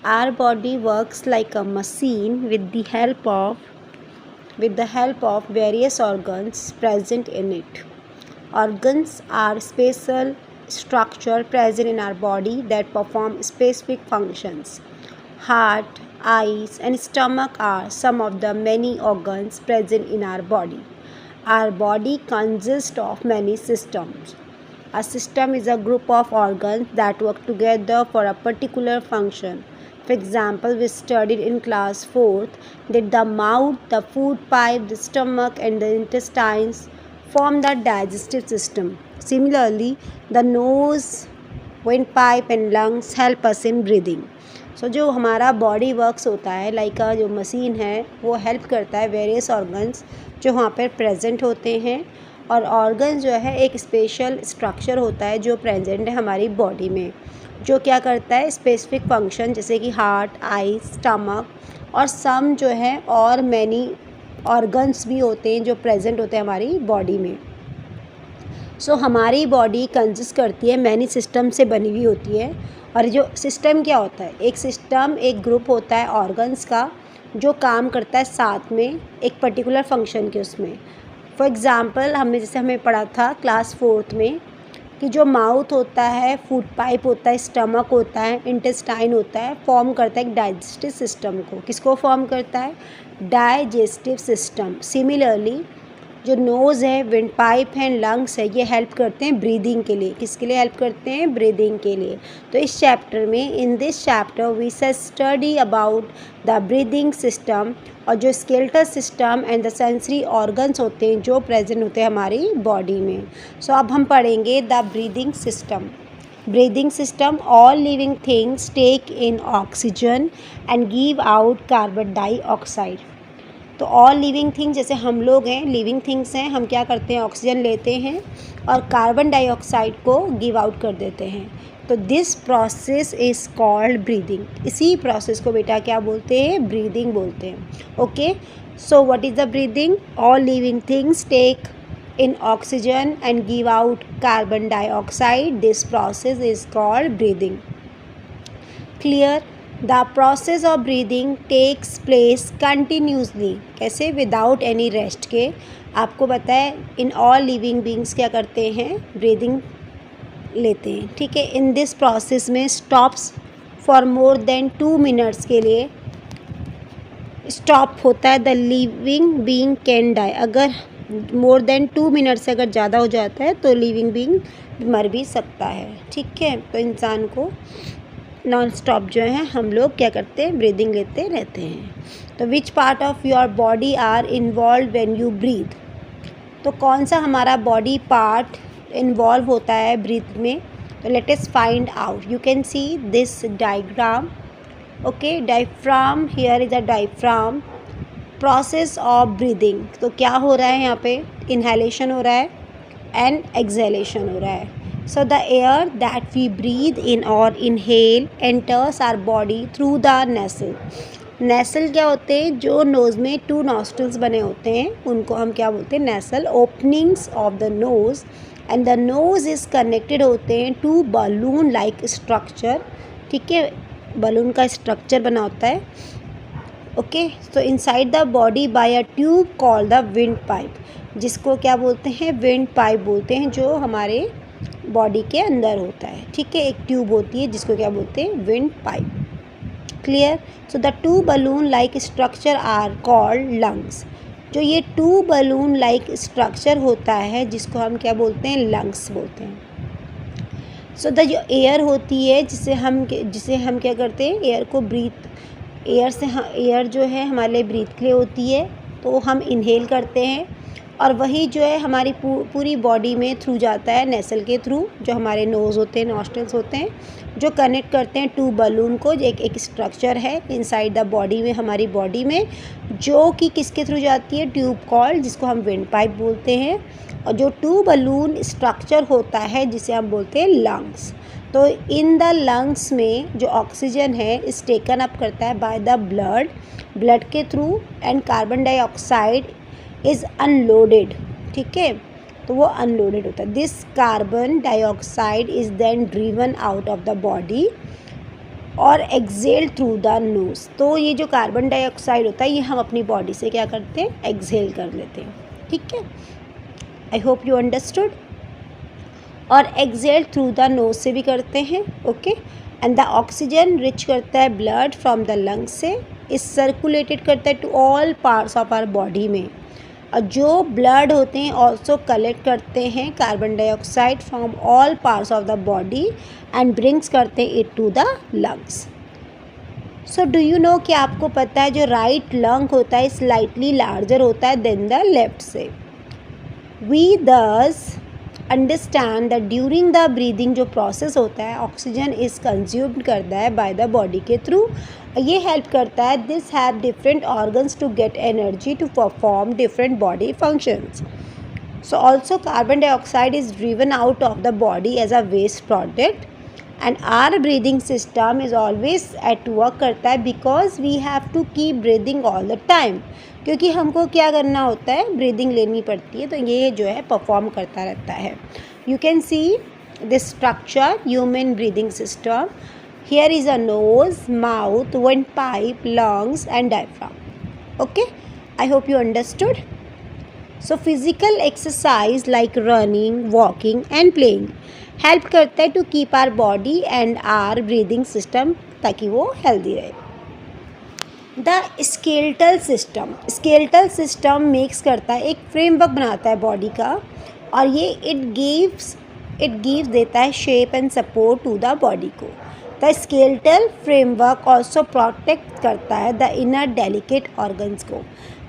Our body works like a machine with the help of various organs present in it. Organs are special structure present in our body that perform specific functions. Heart, eyes, and stomach are some of the many organs present in our body. Our body consists of many systems. A system is a group of organs that work together for a particular function. For example, we studied in class 4th that the mouth, the food pipe, the stomach, and the intestines form the digestive system. Similarly, the nose, windpipe, and lungs help us in breathing. सो जो हमारा body works होता है like जो machine है वो help करता है various organs जो वहाँ पर प्रेजेंट होते हैं, और ऑर्गन जो है एक स्पेशल स्ट्रक्चर होता है जो प्रेजेंट है हमारी बॉडी में, जो क्या करता है स्पेसिफिक फंक्शन, जैसे कि हार्ट, आई, स्टमक और सम जो है और मैनी ऑर्गन्स भी होते हैं जो प्रेजेंट होते हैं हमारी बॉडी में. सो हमारी बॉडी कंसिस्ट करती है मैनी सिस्टम से बनी हुई होती है. और जो सिस्टम क्या होता है, एक सिस्टम एक ग्रुप होता है ऑर्गन्स का जो काम करता है साथ में एक पर्टिकुलर फंक्शन के उसमें. फॉर एग्ज़ाम्पल हमें पढ़ा था क्लास 4th में कि जो माउथ होता है, फूड पाइप होता है, स्टमक होता है, इंटेस्टाइन होता है, फॉर्म करता है एक डाइजेस्टिव सिस्टम को. किसको फॉर्म करता है? Digestive system. सिमिलरली जो नोज़ है, विंड पाइप है, लंग्स है, ये हेल्प करते हैं ब्रीदिंग के लिए. किसके लिए हेल्प करते हैं? ब्रीदिंग के लिए. तो इस चैप्टर में इन दिस चैप्टर वी से study about the breathing system, और जो skeletal system and the sensory organs होते हैं जो प्रेजेंट होते हैं हमारी बॉडी में. सो अब हम पढ़ेंगे the breathing system. Breathing system, all living things take in oxygen and give out carbon dioxide. तो ऑल लिविंग थिंग्स, जैसे हम लोग हैं, लिविंग थिंग्स हैं, हम क्या करते हैं? ऑक्सीजन लेते हैं और कार्बन डाइऑक्साइड को गिव आउट कर देते हैं. तो this process is called breathing. इसी प्रोसेस को बेटा क्या बोलते हैं? ब्रीदिंग बोलते हैं. Okay, so what is the breathing? All living things take in oxygen and give out carbon dioxide. This process is called breathing. Clear? The process of breathing takes place continuously. कैसे? Without any rest के. आपको पता है in all living beings क्या करते हैं? Breathing लेते हैं. ठीक है. In this process में stops for more than 2 minutes के लिए स्टॉप होता है. The living being can die. अगर मोर देन 2 मिनट से अगर ज़्यादा हो जाता है तो लिविंग बीइंग मर भी सकता है. ठीक है. तो इंसान को नॉन स्टॉप जो है हम लोग क्या करते हैं? ब्रीदिंग लेते रहते हैं. तो which part of your body are involve when you breathe? तो कौन सा हमारा बॉडी पार्ट इन्वॉल्व होता है ब्रीथ में? तो let us find out. You can see this diagram. Okay, diaphragm, here is a diaphragm. Process of breathing. तो क्या हो रहा है यहाँ पे? इनहेलेशन हो रहा है एंड एक्सहेलेशन हो रहा है. So the air that we breathe in or inhale enters our body through the nasal. Nasal क्या होते हैं? जो नोज़ में 2 नॉस्ट्रल्स बने होते हैं उनको हम क्या बोलते हैं? Nasal. Openings of the nose and the nose is connected होते हैं टू बलून लाइक स्ट्रक्चर. ठीक है, बलून का स्ट्रक्चर बना होता है. Okay, so inside the body by a tube called the wind pipe, जिसको क्या बोलते हैं? विंड पाइप बोलते हैं, जो हमारे बॉडी के अंदर होता है. ठीक है, एक ट्यूब होती है जिसको क्या बोलते हैं? Wind pipe. Clear? So the 2 balloon like structure are called lungs. जो ये 2 बलून लाइक स्ट्रक्चर होता है जिसको हम क्या बोलते हैं? लंग्स बोलते हैं. सो द जो एयर होती है जिसे हम क्या करते हैं? एयर को ब्रीथ, एयर जो है हमारे लिए ब्रीथ के लिए होती है, तो हम इनहेल करते हैं और वही जो है हमारी पूरी बॉडी में थ्रू जाता है नेसल के थ्रू, जो हमारे नोज़ होते हैं, नॉस्ट्रल्स होते हैं, जो कनेक्ट करते हैं 2 बलून को. एक स्ट्रक्चर है इनसाइड द बॉडी में, हमारी बॉडी में, जो कि किसके थ्रू जाती है? ट्यूब कॉल्ड, जिसको हम विंड पाइप बोलते हैं. और जो 2 बलून स्ट्रक्चर होता है जिसे हम बोलते हैं लंग्स. तो इन द लंग्स में जो ऑक्सीजन है इस टेकन अप करता है बाय द ब्लड के through, and carbon dioxide is unloaded. ठीक है, तो वो अनलोडेड होता है. This carbon dioxide is then driven out of the body और एक्सहेल थ्रू द नोज। तो ये जो कार्बन डाइऑक्साइड होता है ये हम अपनी बॉडी से क्या करते हैं, एक्सहेल कर लेते हैं। ठीक है, आई होप यू अंडरस्टूड। और एक्सहेल थ्रू द नोज से भी करते हैं। Okay, and the oxygen rich करता है ब्लड फ्रॉम द लंग्स से, इस सर्कुलेटेड करता है to all parts of our body में। और जो ब्लड होते हैं ऑल्सो कलेक्ट करते हैं carbon dioxide from all parts of the body and brings करते हैं it to the lungs. So do you know कि आपको पता है जो राइट लंग होता है स्लाइटली लार्जर होता है देन द लेफ्ट से। We thus understand that during the breathing जो प्रोसेस होता है ऑक्सीजन इज़ कंज्यूम्ड करता है बाय द बॉडी के थ्रू। ये हेल्प करता है this have different organs to get energy to perform different body functions. So also carbon dioxide is driven out of the body as a waste product and our breathing system is always at work करता है because we have to keep breathing all the time, क्योंकि हमको क्या करना होता है, breathing लेनी पड़ती है, तो ये जो है परफॉर्म करता रहता है। You can see this structure human breathing system. Here is a knows, mouth, windpipe, lungs and diaphragm. Okay, I hope you understood. So physical exercise like running, walking and playing help करता है to keep our body and our breathing system ताकि वो healthy रहे। The skeletal system makes करता है, एक framework बनाता है बॉडी का, और ये इट गिव्स देता है shape and support to the body को। The skeletal framework also protect करता है द इनर डेलिकेट ऑर्गन्स को।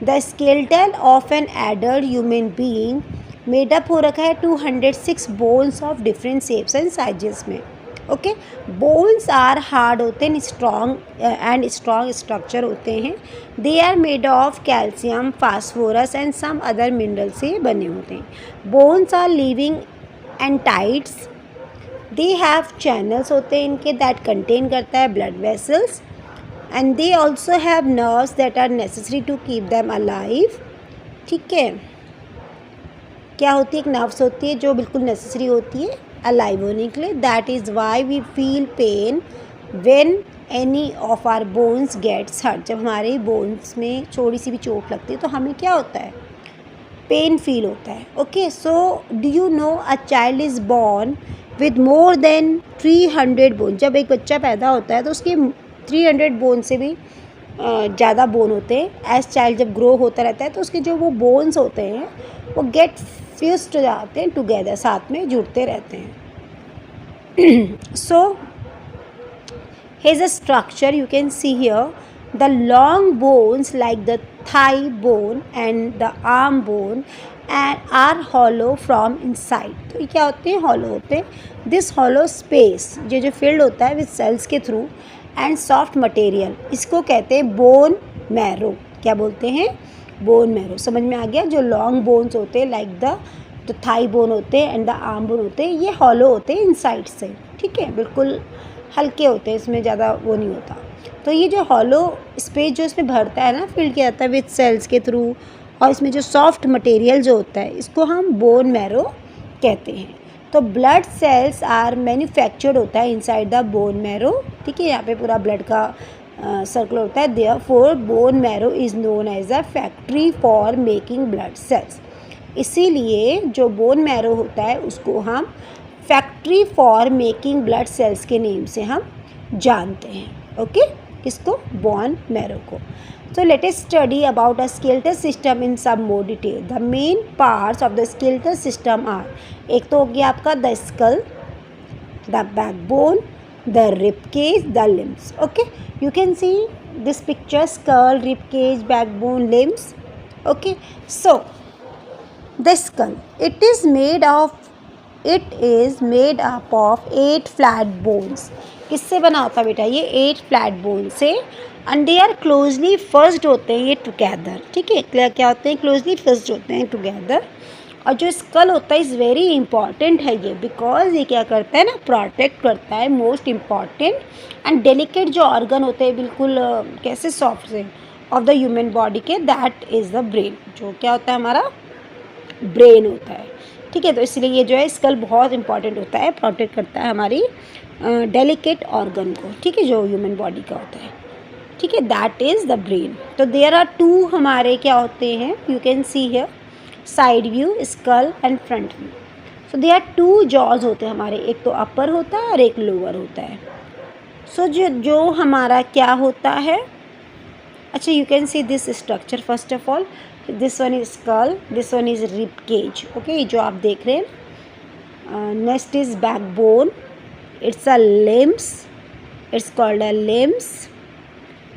The skeletal of an adult human being made up हो रखा है 206 bones of different shapes and sizes में। ओके, बोन्स आर हार्ड होते हैं, स्ट्रॉन्ग स्ट्रक्चर होते हैं। They are made of calcium, phosphorus and some other mineral से बने होते हैं। Bones are living एंटाइड्स, they have channels होते हैं इनके दैट कंटेन करता है blood vessels, and they also have nerves that are necessary to keep them alive. ठीक है, क्या होती है, एक नर्व्स होती है जो बिल्कुल नेसेसरी होती है अलाइव होने के लिए। That is why we feel pain when any of our bones gets hurt. जब हमारे बोन्स में थोड़ी सी भी चोट लगती है तो हमें क्या होता है, पेन फील होता है। Okay, so do you no a child is born with more than 300 bone. जब एक बच्चा पैदा होता है तो उसके 300 बोन से भी ज़्यादा बोन होते हैं। एज चाइल्ड जब ग्रो होता रहता है तो उसके जो वो बोन्स होते हैं वो गेट फ्यूज्ड हो जाते हैं टुगेदर, साथ में जुड़ते रहते हैं। सो here's a structure you can see here. The long bones like the thigh bone and the arm bone and are hollow from inside. तो ये क्या होते हैं, hollow होते हैं। This hollow space जो filled होता है with cells के थ्रू and soft material, इसको कहते हैं bone marrow। क्या बोलते हैं, bone marrow। समझ में आ गया। जो long bones होते हैं like the thigh bone होते हैं and the arm bone होते हैं, ये hollow होते हैं inside से। ठीक है, बिल्कुल हल्के होते हैं, इसमें ज़्यादा वो नहीं होता। तो ये जो हॉलो स्पेस जो इसमें भरता है ना, फिल किया जाता है विथ सेल्स के थ्रू, और इसमें जो सॉफ्ट मटेरियल जो होता है इसको हम बोन मैरो कहते हैं। तो ब्लड सेल्स आर मैन्युफैक्चर्ड होता है इनसाइड द बोन मैरो। ठीक है, यहाँ पे पूरा ब्लड का सर्कल होता है। Therefore bone marrow is known as a factory for making blood cells. इसीलिए जो बोन मैरो होता है उसको हम factory for making blood cells के नेम से हम जानते हैं। ओके, इसको बोन मैरो को। So let us study about a skeletal system in some more detail. The main parts of the skeletal system are, एक तो हो गया आपका the skull, the backbone, the rib cage, the limbs. Okay, you can see this picture: skull, rib cage, backbone, limbs. Okay, so the skull, it is made up of 8 flat bones. किससे बना होता है बेटा, ये 8 flat bone से, and they are closely fixed होते हैं ये टुगेदर। ठीक है, क्या होते हैं, क्लोजली फिक्स्ड होते हैं टुगेदर। और जो स्कल होता है इज़ वेरी इंपॉर्टेंट है ये, बिकॉज ये क्या करता है ना, प्रोटेक्ट करता है मोस्ट इम्पॉर्टेंट एंड डेलिकेट जो ऑर्गन होते हैं बिल्कुल कैसे सॉफ्ट से ऑफ द ह्यूमन बॉडी के, दैट इज़ द ब्रेन। जो क्या होता है, हमारा ब्रेन होता है। ठीक है, तो इसलिए ये जो है स्कल बहुत इंपॉर्टेंट होता है, प्रोटेक्ट करता है हमारी डेलिकेट ऑर्गन को, ठीक है, जो ह्यूमन बॉडी का होता है, ठीक है, दैट इज़ द ब्रेन। तो देयर आर टू हमारे क्या होते हैं, you can see here, side view, skull and front view. So there are two jaws होते हैं हमारे, एक तो अपर होता है और एक लोअर होता है। सो जो हमारा क्या होता है, अच्छा, you can see this structure first of all, this one is skull, this one is rib cage, okay, जो आप देख रहे हैं। Next is backbone, it's a limbs, it's called a limbs,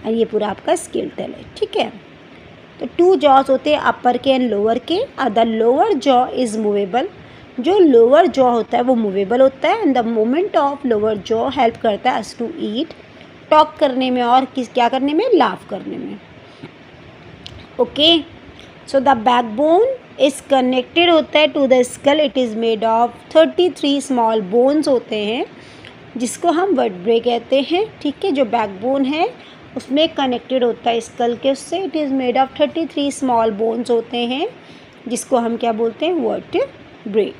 और ये पूरा आपका स्केलेटल है, ठीक है। तो टू जॉज होते हैं, अपर के एंड लोअर के, और the lower jaw is movable, जो लोअर जॉ होता है वो मूवेबल होता है, and the movement of lower jaw help करता है अस टू ईट, टॉक करने में और क्या करने में, लाफ करने में, okay. So the backbone is connected होता है to the skull, it is made of 33 small bones होते हैं, जिसको हम वर्टेब्रे कहते हैं, ठीक है। जो बैकबोन है उसमें कनेक्टेड होता है स्कल के उससे, it is made of 33 small bones होते हैं, जिसको हम क्या बोलते हैं, vertebrae.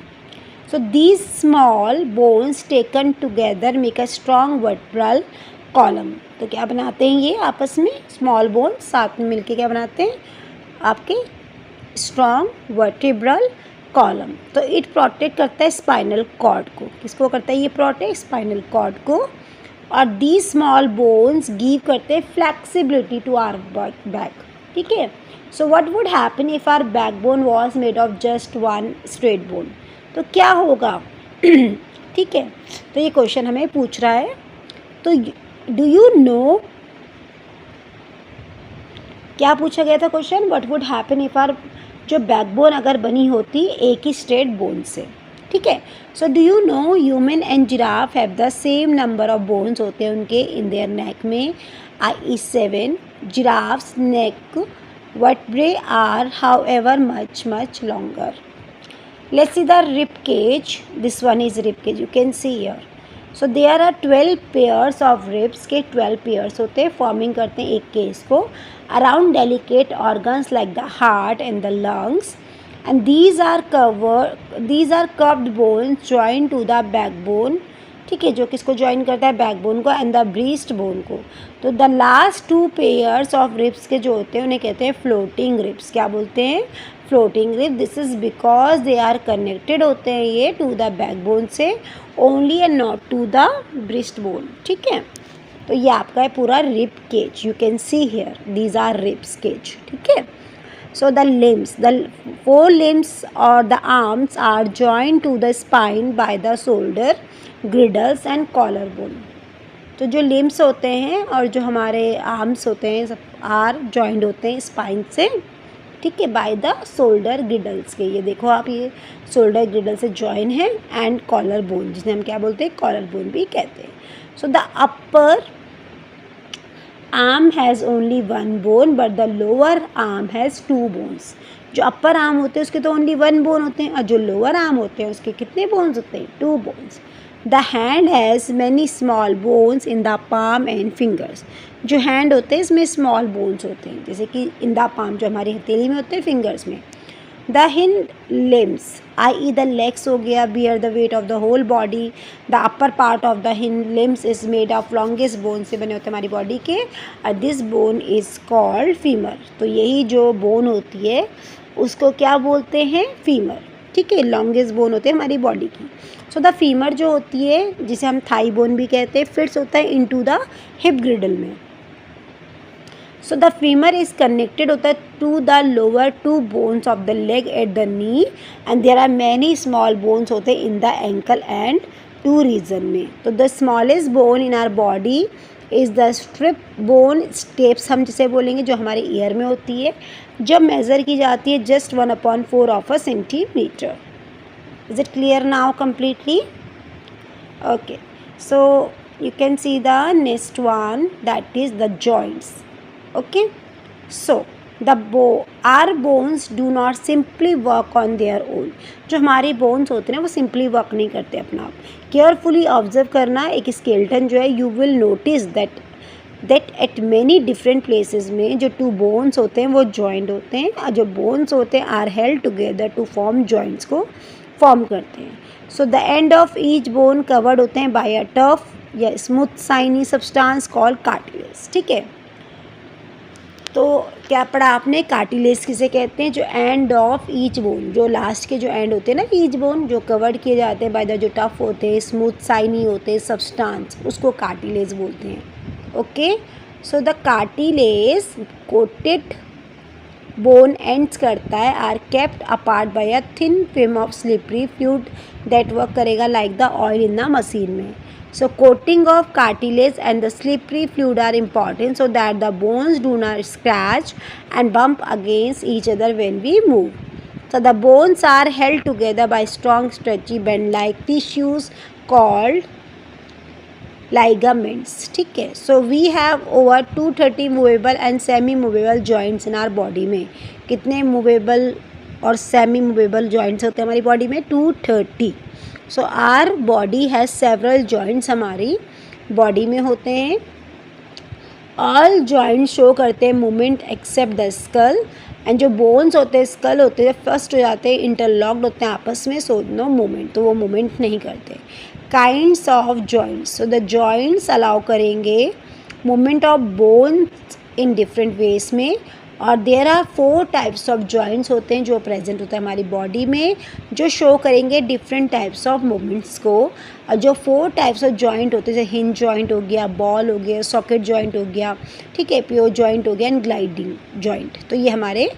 So these small bones taken together make a strong vertebral column. तो क्या बनाते हैं ये आपस में, स्मॉल बोन साथ में मिलके क्या बनाते हैं, आपके स्ट्रॉन्ग वर्टेब्रल कॉलम। तो इट प्रोटेक्ट करता है स्पाइनल कॉर्ड को, किसको करता है ये प्रोटेक्ट, स्पाइनल कॉर्ड को। और दी स्मॉल बोन्स गिव करते हैं फ्लेक्सिबिलिटी टू आवर बैक, ठीक है। So what would happen if our backbone was made of just one straight bone, तो क्या होगा ठीक है। तो ये क्वेश्चन हमें पूछ रहा है। तो डू यू नो क्या पूछा गया था question, what would happen if our, जो बैकबोन अगर बनी होती एक ही स्ट्रेट बोन से, ठीक है। So do you know human and giraffe have the same number of bones होते हैं उनके इन देयर नेक में, i7, giraffe's neck vertebrae are however much longer. Let's see the rib cage. This one is rib cage. You can see here. So there are 12 pairs of ribs के 12 pairs होते हैं, forming करते हैं एक case को around delicate organs like the heart and the lungs, and these are curved bones joined to the backbone, ठीक है, जो किसको ज्वाइन करता है, बैकबोन को, एंड द ब्रीस्ट बोन को। तो the last 2 pairs of ribs के जो होते हैं उन्हें कहते हैं फ्लोटिंग रिब्स, क्या बोलते हैं, floating rib. This is because they are connected होते हैं ये टू द बैकबोन से only and not to the breast bone, ठीक है। तो ये आपका है पूरा rib cage, you can see here these are ribs cage, ठीक है। So the limbs, the 4 limbs और the arms are joined to the spine by the shoulder girdles and collar bone. तो जो लिम्स होते हैं और जो हमारे आर्म्स होते हैं सब आर जॉइंट होते हैं स्पाइन से, ठीक है, बाय द शोल्डर ग्रिडल्स के, ये देखो आप, ये शोल्डर ग्रिडल से जॉइन है, एंड कॉलर बोन, जिसे हम क्या बोलते हैं, कॉलर बोन भी कहते हैं। So the upper arm has only 1 bone but the lower arm has 2 bones. जो अपर आर्म होते हैं उसके तो ओनली 1 बोन होते हैं, और जो लोअर आर्म होते हैं उसके कितने बोन्स होते हैं, 2 bones. The hand has many small bones in the palm and fingers. जो हैंड होते हैं इसमें स्मॉल बोन्स होते हैं, जैसे कि इन द पाम जो हमारी हथेली में होते हैं, फिंगर्स में। The hind limbs i.e. The legs हो गया bear the weight of the whole body. The upper part of the hind limbs is made of longest bone से बने होते हैं हमारी बॉडी के, और this bone is called femur. तो यही जो बोन होती है उसको क्या बोलते हैं, फीमर, ठीक है, लॉन्गेस्ट बोन होते हैं हमारी बॉडी की। सो द फीमर जो होती है जिसे हम थाई बोन भी कहते हैं, फिट्स होता है इनटू द हिप ग्रिडल में। So the femur is connected होता है to the lower 2 bones of the leg at the knee, and there are many small bones होते हैं in the ankle and 2 region में। तो the smallest bone in our body is the stirrup bone, stapes हम जिसे बोलेंगे, जो हमारे year में होती है, जब मेज़र की जाती है just 1/4 of a centimetre. Is it clear now completely? Okay, so you can see the next one, that is the joints. Okay, so our bones do not simply work on their own. जो हमारी bones होते हैं वो simply work नहीं करते अपना आप। Carefully observe करना एक स्केलेटन जो है, you will notice that at many different places में जो 2 बोन्स होते हैं वो जॉइंट होते हैं, और जो बोन्स होते हैं are held together to form joints को फॉर्म करते हैं। So the end of each bone covered होते हैं बाय अ टफ या smooth shiny substance called cartilage. ठीक है, तो क्या पढ़ा आपने, कार्टिलेज किसे कहते हैं, जो एंड ऑफ ईच बोन, जो लास्ट के जो एंड होते हैं ना ईच बोन, जो कवर्ड किए जाते हैं बाय द, जो टफ होते हैं, स्मूथ साइनी होते हैं सब्सटेंस, उसको कार्टिलेज बोलते हैं। Okay, so the cartilage coated bone ends करता है are kept apart by a thin film of slippery fluid that work करेगा like the oil in the machine में। So coating of cartilage and the slippery fluid are important so that the bones do not scratch and bump against each other when we move. So the bones are held together by strong stretchy band-like tissues called ligaments. ठीक है, so we have over 230 movable and semi movable joints in our body में कितने movable और semi movable joints होते हैं हमारी body में, 230. So our body has several joints, हमारी बॉडी में होते हैं। ऑल जॉइंट शो करते हैं movement except the skull, and जो बोन्स होते हैं, स्कल होते हैं, फर्स्ट हो जाते हैं, इंटरलॉक्ड होते हैं आपस में, सो नो मूवमेंट, तो वो मूवमेंट नहीं करते। Kinds of joints, so the joints allow करेंगे movement of bones in different ways में, और there are 4 types of joints होते हैं जो प्रेजेंट होता है हमारी बॉडी में, जो शो करेंगे डिफरेंट टाइप्स ऑफ मूवमेंट्स को। और जो 4 टाइप्स ऑफ जॉइंट होते हैं, जैसे हिंज जॉइंट हो गया, बॉल हो गया, सॉकेट जॉइंट हो गया, ठीक है, प्योर जॉइंट हो गया, एंड ग्लाइडिंग जॉइंट, तो ये हमारे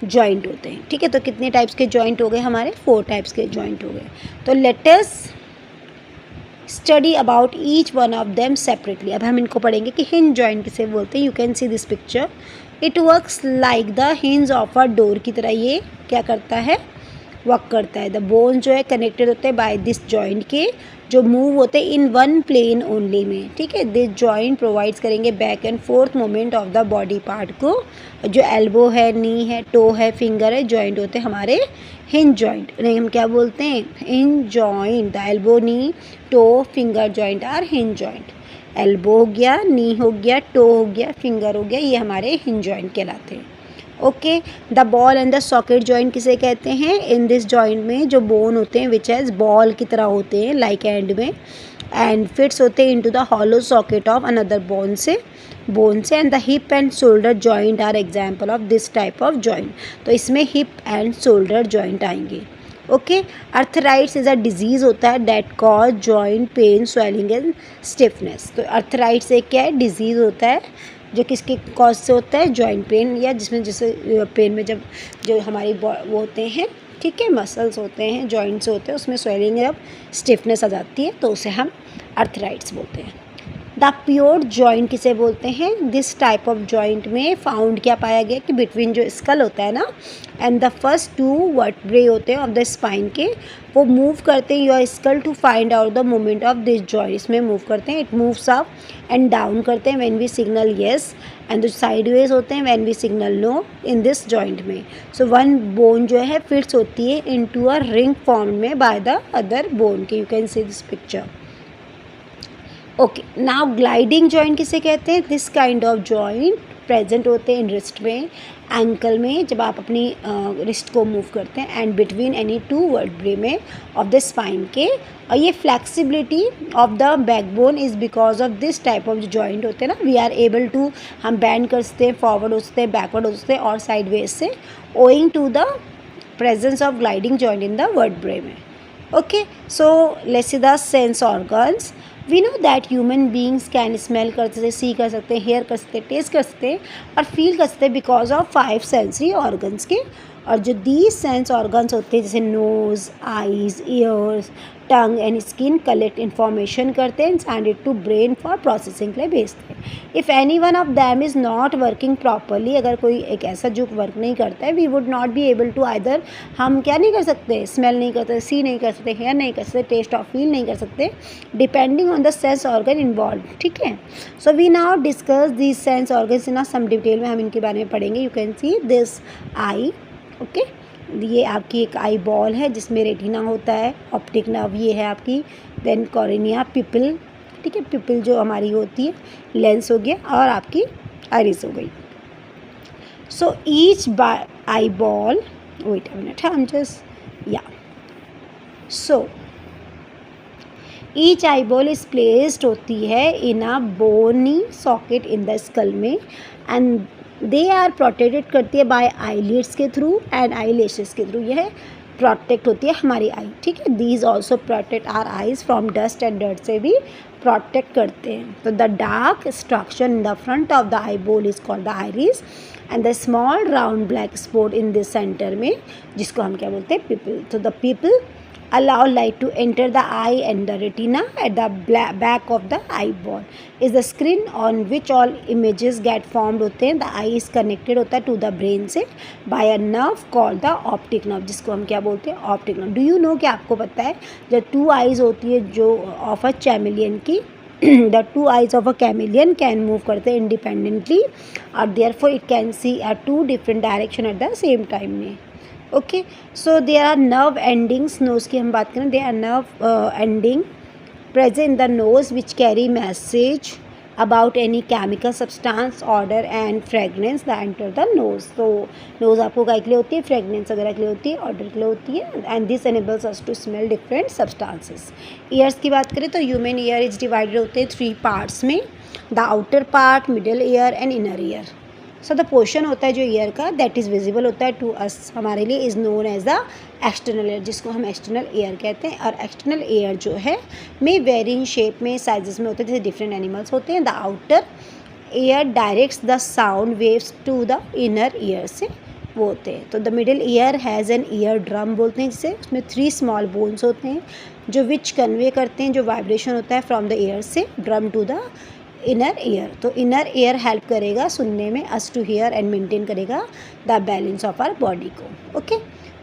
जॉइंट होते हैं। ठीक है, तो कितने टाइप्स के जॉइंट हो गए हमारे, 4 टाइप्स के जॉइंट हो गए। तो let us study about each one of them separately. अब हम इनको पढ़ेंगे कि हिंज जॉइंट किसे बोलते हैं। You can see this picture, it works like the hinge of a door की तरह ये क्या करता है, वर्क करता है। द बोन जो है कनेक्टेड होते हैं बाय दिस जॉइंट के, जो मूव होते हैं इन वन प्लेन ओनली में। ठीक है, दिस जॉइंट प्रोवाइड्स करेंगे back and fourth movement of the body part को। जो एल्बो है, नी है, टो है, फिंगर है, जॉइंट होते हैं हमारे हिंज जॉइंट। नहीं, हम क्या बोलते हैं, hinge joint. The elbow, knee, toe, finger joint are hinge joint. Elbow हो गया, नी हो गया, टो हो गया, फिंगर हो गया, ये हमारे हिंज जॉइंट कहलाते हैं। Okay, the ball and the socket joint किसे कहते हैं, इन दिस जॉइंट में जो बोन होते हैं विच एज बॉल की तरह होते हैं लाइक एंड में, एंड फिट्स होते हैं into the hollow socket of another bone से, and the hip and shoulder joint are example of this type of joint. तो इसमें हिप एंड शोल्डर जॉइंट आएंगे। Okay, arthritis is a disease होता है that cause joint pain, swelling and stiffness. तो arthritis एक क्या है, डिजीज़ होता है जो किसके कॉज से होता है, जॉइंट पेन, या जिसमें जैसे पेन में जब जो हमारी वो होते हैं, ठीक है, मसल्स होते हैं, जॉइंट्स होते हैं, उसमें स्वेलिंग जब स्टिफनेस आ जाती है तो उसे हम अर्थराइट्स बोलते हैं। द प्योर जॉइंट किसे बोलते हैं, दिस टाइप ऑफ जॉइंट में फाउंड क्या पाया गया कि बिटवीन जो स्कल होता है ना एंड द फर्स्ट 2 वर्टेब्रे होते हैं ऑफ द स्पाइन के, वो मूव करते हैं your skull to find out the movement of this joint. इसमें मूव करते हैं, it moves up and down करते हैं when we signal yes, and जो साइडवेज होते हैं when we signal no in this joint में। सो वन बोन जो है फिट्स होती है इनटू अ रिंग फॉर्म में बाय द अदर बोन के। You can see this picture. Okay, now gliding joint किसे कहते हैं, this kind of joint present होते हैं इन रिस्ट में, एंकल में, जब आप अपनी रिस्ट को मूव करते हैं, एंड बिटवीन एनी 2 वर्टेब्रे में ऑफ द स्पाइन के। और ये flexibility of the backbone is because of this type of जो जॉइंट होते हैं ना, वी आर एबल टू, हम बैंड कर सकते हैं, फॉरवर्ड हो सकते हैं, बैकवर्ड हो सकते हैं, और साइडवेज से, owing to the presence of gliding joint in the vertebrae में। Okay, so let's see the sense organs. We know that human beings can smell कर सकते, सी कर सकते हैं, हेयर कर सकते हैं, टेस्ट कर सकते हैं, और फील कर सकते हैं बिकॉज ऑफ 5 सेंसरी ऑर्गन्स के। और जो दीज सेंस ऑर्गन्स होते हैं जैसे nose, eyes, ears, tongue and skin collect information करते हैं and send it to brain for processing के लिए भेजते हैं। If any one of them is not working properly, अगर कोई एक ऐसा जो वर्क नहीं करता है, we would not be able to either, हम क्या नहीं कर सकते, स्मेल नहीं कर सकते, सी नहीं कर सकते, हेयर नहीं कर सकते, टेस्ट और फील नहीं कर सकते, depending on the sense organ involve. ठीक है, so we now discuss these sense organs in some detail में, हम इनके बारे में पढ़ेंगे। You can see this eye. Okay, ये आपकी एक आई बॉल है जिसमें रेटिना होता है, ऑप्टिक नर्व ये है आपकी, देन कॉर्निया, पिपिल, ठीक है, पिपिल जो हमारी होती है, लेंस हो गया, और आपकी आइरिस हो गई। So each eye ball, wait a minute, हम जस्ट या so each eye ball is placed होती है in a bony socket in the skull में, एंड दे आर प्रोटेक्टेड करती है बाय आईलिड्स के थ्रू एंड आई लैशेस के through. यह प्रोटेक्ट होती है हमारी आई, ठीक है। These also protect our eyes from dust and dirt से भी प्रोटेक्ट करते हैं। तो the dark structure in the front of the I ball is called the iris, and the small round black spot in this centre में, जिसको हम क्या बोलते हैं, पिपल। तो the people allow light to enter the eye, and the retina at the back of the eyeball is the screen on which all images get formed होते हैं। the eye is connected होता है to the brain से by a nerve called the optic nerve, जिसको हम क्या बोलते हैं, optic nerve। do you know कि आपको पता है जब two eyes होती है जो of a chameleon की the two eyes of a chameleon can move करते हैं independently, और therefore it can see at two different direction at the same time में। Okay, so they are nerve endings, nose की हम बात करें, they are nerve ending present in the nose which carry message about any chemical substance, odour and fragrance that enter the nose. तो nose आपको क्या के लिए होती है, फ्रेगनेंस वगैरह के लिए होती है, ऑर्डर के लिए होती है, and this enables us to smell different substances. Ears की बात करें तो ह्यूमन ईयर इज डिवाइडेड होते हैं 3 पार्ट्स में, the outer part, middle ear and inner ear. So the portion होता है जो ईयर का दैट इज़ विजिबल होता है टू अस, हमारे लिए, is known as the external ear, जिसको हम एक्सटर्नल ईयर कहते हैं। और एक्सटर्नल ईयर जो है में वेरिंग शेप में, साइजेस में होते हैं, जैसे डिफरेंट एनिमल्स होते हैं। The outer ear directs the sound waves to the inner ear से वो होते हैं। तो the middle ear has an ear drum बोलते हैं जिसे, उसमें 3 स्मॉल बोन्स होते हैं जो विच कन्वे करते हैं जो वाइब्रेशन होता है फ्रॉम द ईयर से drum to the inner ear. तो इनर ईयर हेल्प करेगा सुनने में, us to hear, and maintain करेगा the balance of our body को। Okay,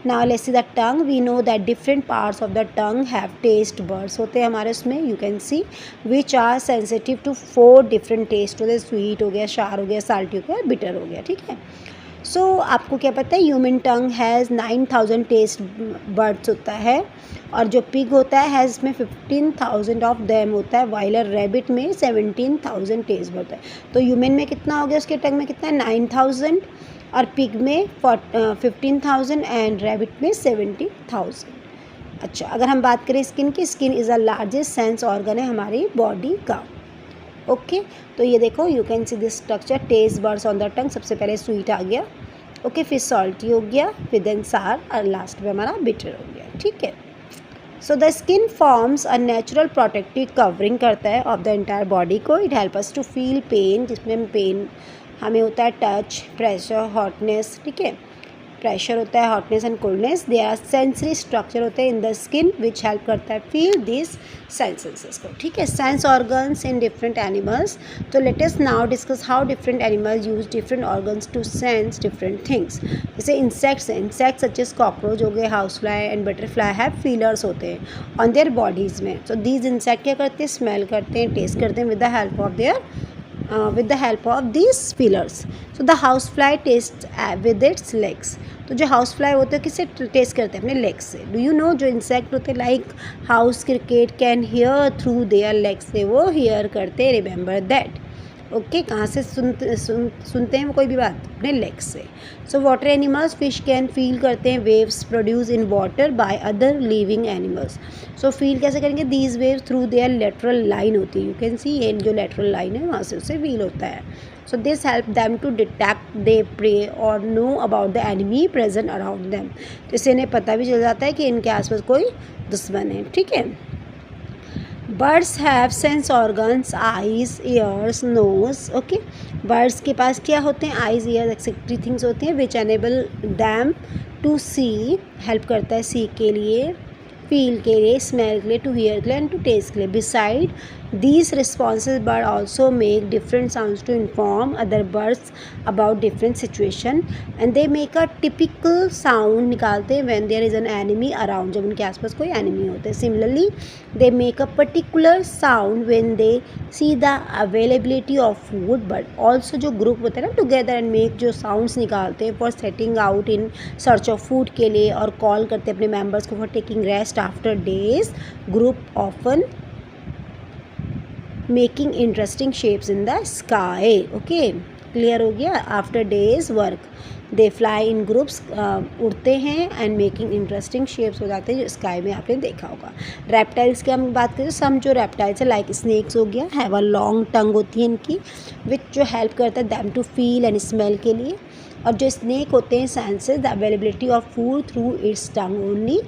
now let's see the tongue. We know that different parts of the tongue have taste buds होते हैं हमारे उसमें, you can see, which are sensitive to 4 different taste होते हैं, sweet हो गया, शार हो गया, साल्टी हो गया, बिटर हो गया, ठीक है। सो आपको क्या पता है, human tongue has 9000 taste buds होता है, और जो पिग होता है हैज़ में 15,000 ऑफ देम होता है, वाइल रैबिट में 17,000 टेस्ट बर्ड है। तो ह्यूमन में कितना हो गया, उसके टंग में कितना है, 9000, और पिग में 15,000 एंड रैबिट में 70,000। अच्छा, अगर हम बात करें स्किन की, skin is a largest sense organ है हमारी बॉडी का। ओके, तो ये देखो, you can see this structure, taste buds on the tongue, सबसे पहले स्वीट आ गया, ओके, फिर सॉल्टी हो गया, फिर देन सार, और लास्ट में हमारा बिटर हो गया, ठीक है। So the skin forms a natural protective covering करता है ऑफ द एंटायर बॉडी को। It help us to feel pain, जिसमें हम पेन हमें होता है टच, प्रेशर, हॉटनेस, ठीक है, प्रेशर होता है, hotness and coldness. They are sensory structure होते हैं in the skin which help करता है फील दिस सेंसेस को, ठीक है। Sense organs in different animals. तो let us now discuss how different animals use different organs to sense different things. जैसे insects हैं, इंसेक्ट्स सच एज कॉकरोच हो गए, house fly and butterfly have feelers होते हैं ऑन देयर बॉडीज़ में। So these insect क्या करते हैं, स्मेल करते हैं, टेस्ट करते हैं with the help of their with the help of these feelers. So the housefly tastes with its legs. तो जो हाउस फ्लाई होते हैं किससे टेस्ट करते हैं, अपने लेग्स से। डू यू नो, जो इंसेक्ट होते हैं like house cricket can hear through their legs से वो हियर करते हैं, रिमेंबर दैट। ओके, कहाँ से सुनते हैं वो कोई भी बात, अपने लेग्स से। So water animals, fish can feel करते हैं waves produce in water by other living animals. So feel कैसे करेंगे, these waves through their lateral line होती है, यू कैन सी, ये जो लेटरल लाइन है वहाँ से उससे फील होता है। So this help them to detect their prey और know about the enemy present around them. तो इससे इन्हें पता भी चल जाता है कि इनके आसपास कोई दुश्मन है, ठीक है। Birds have sense organs, eyes, ears, nose. Okay, birds के पास क्या होते हैं, आइज़, ईयर्स, एक्सेट्री थिंग्स होती हैं which enable them to see, help करता है सी के लिए, फील के लिए, स्मेल के लिए, टू हियर के लिए, एंड टू टेस्ट के लिए। Beside these responses bird also make different sounds to inform other birds about different situation, and they make a typical sound निकालते हैं when there is an enemy around, जब उनके आसपास कोई enemy होते हैं। Similarly they make a particular sound when they see the availability of food, but also जो group होते हैं ना together and make जो sounds निकालते हैं for setting out in search of food के लिए, और call करते हैं अपने members को for taking rest after days, group often making interesting shapes in the sky. Okay, clear हो गया. After days work they fly in groups, उड़ते हैं एंड मेकिंग इंटरेस्टिंग शेप्स हो जाते हैं जो स्काई में आपने देखा होगा. रेप्टाइल्स की हम बात करें तो सम जो रेप्टाइल्स है लाइक स्नेक्स हो गया, हैव अ लॉन्ग टंग होती है इनकी, विच जो हेल्प करता है them to feel and smell के लिए. और जो स्नेक होते हैं senses the availability of food through its tongue only.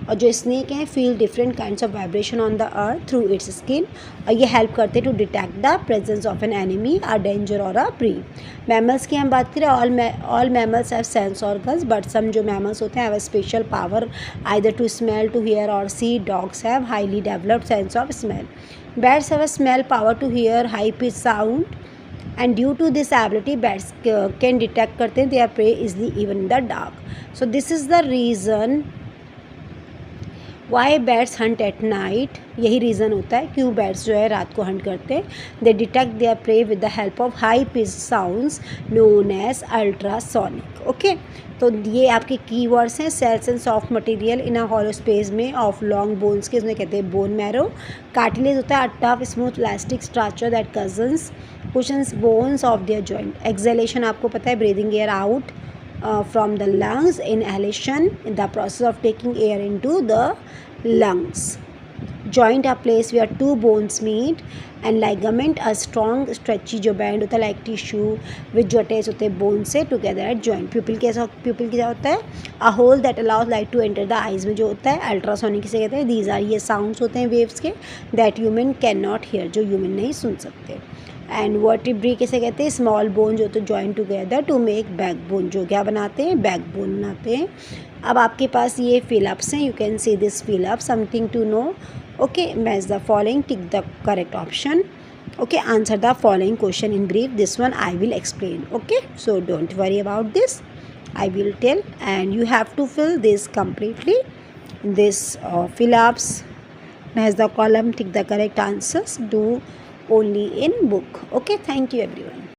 और जो स्नेक हैं feel different kinds of vibration on the earth through its skin, और ये हेल्प करते हैं to detect the presence of an enemy, a danger और a prey. Mammals की हम बात करें, all mammals have sense organs but some जो मैमल्स होते हैं have a special power either to smell, to hear or see. Dogs have highly developed sense of smell. Bats have a smell power to hear high pitched sound, and due to this ability bats can detect करते हैं their prey easily even in the dark. So this is the reason why bats hunt at night. यही reason होता है क्यों bats जो है रात को हंट करते हैं. They detect their prey with the help of high pitched sounds known as ultrasonic. Okay, तो ये आपके कीवर्ड्स हैं. Cells and soft material in a hollow space में ऑफ लॉन्ग बोन्स के उसमें कहते हैं बोन मैरो. कार्टिलेज होता है a tough smooth elastic structure that cushions bones of their joint. Exhalation आपको पता है breathing air out from the lungs. Inhalation in the process of taking air into the lungs. Joint a place where two bones meet, and ligament a strong stretchy जो band होता है like tissue which जो attach होते हैं bone से together at joint. pupil क्या होता है a hole that allows light to enter the eyes में जो होता है अल्ट्रासोनिक किसे कहते हैं. these are ये sounds होते हैं waves के that human cannot hear, जो human नहीं सुन सकते. एंड वर्टिब्री किसे कहते हैं स्मॉल बोन जो तो join together to make backbone, जो क्या बनाते हैं बैकबोन बनाते हैं. अब आपके पास ये फिलअप्स हैं, you can see this fill up something to know. Okay, match the following, tick the correct option. Okay, answer the following question in brief. This one I will explain. Okay, so don't worry about this, I will tell and you have to fill this completely. This fill-ups, match the column, tick the correct answers, do only in book. Okay, thank you everyone.